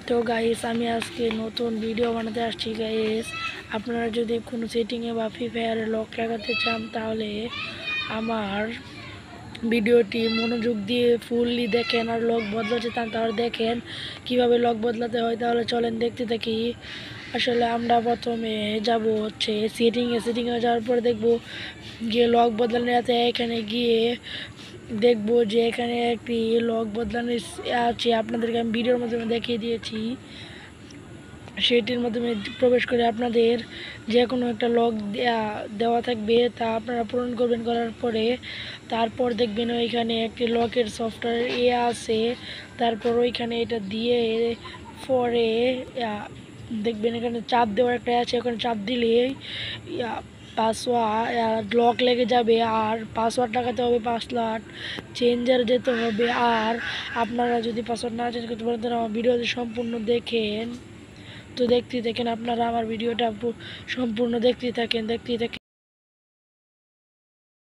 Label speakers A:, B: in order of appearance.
A: তো গাইস আমি আজকে নতুন ভিডিও বানাতে আসছি গাইস। আপনারা যদি কোনো সেটিংয়ে বা ফ্রি ফায়ারে লক লাগাতে চান তাহলে আমার ভিডিওটি মনোযোগ দিয়ে ফুললি দেখেন, আর লক বদলাতে চান তাহলে দেখেন কিভাবে লক বদলাতে হয়। তাহলে চলেন দেখতে থাকি। আসলে আমরা প্রথমে যাব হচ্ছে সেটিংয়ে যাওয়ার পরে দেখব গিয়ে লক বদলানোর এখানে গিয়ে দেখবো যে এখানে একটি লক বদলানোর আছে, আপনাদেরকে আমি ভিডিওর মাধ্যমে দেখিয়ে দিয়েছি। সেটির মাধ্যমে প্রবেশ করে আপনাদের যে কোনো একটা লক দেওয়া থাকবে, তা আপনারা পূরণ করবেন। করার পরে তারপর দেখবেন ওইখানে একটি লকের সফটওয়্যার আছে। তারপর ওইখানে এটা দিয়ে পরে দেখবেন এখানে চাপ দেওয়ার একটা আছে, ওখানে চাপ দিলেই পাসওয়ার্ড লক লেগে যাবে। আর পাসওয়ার্ড লাগাতে হবে 5 লাখ, চেঞ্জার যেতে হবে। আর আপনারা যদি পাসওয়ার্ড না চেঞ্জ করতে পারেন তাহলে আমার ভিডিওতে সম্পূর্ণ দেখেন। তো দেখতে থাকেন, আপনারা আমার ভিডিওটা সম্পূর্ণ দেখতে থাকেন।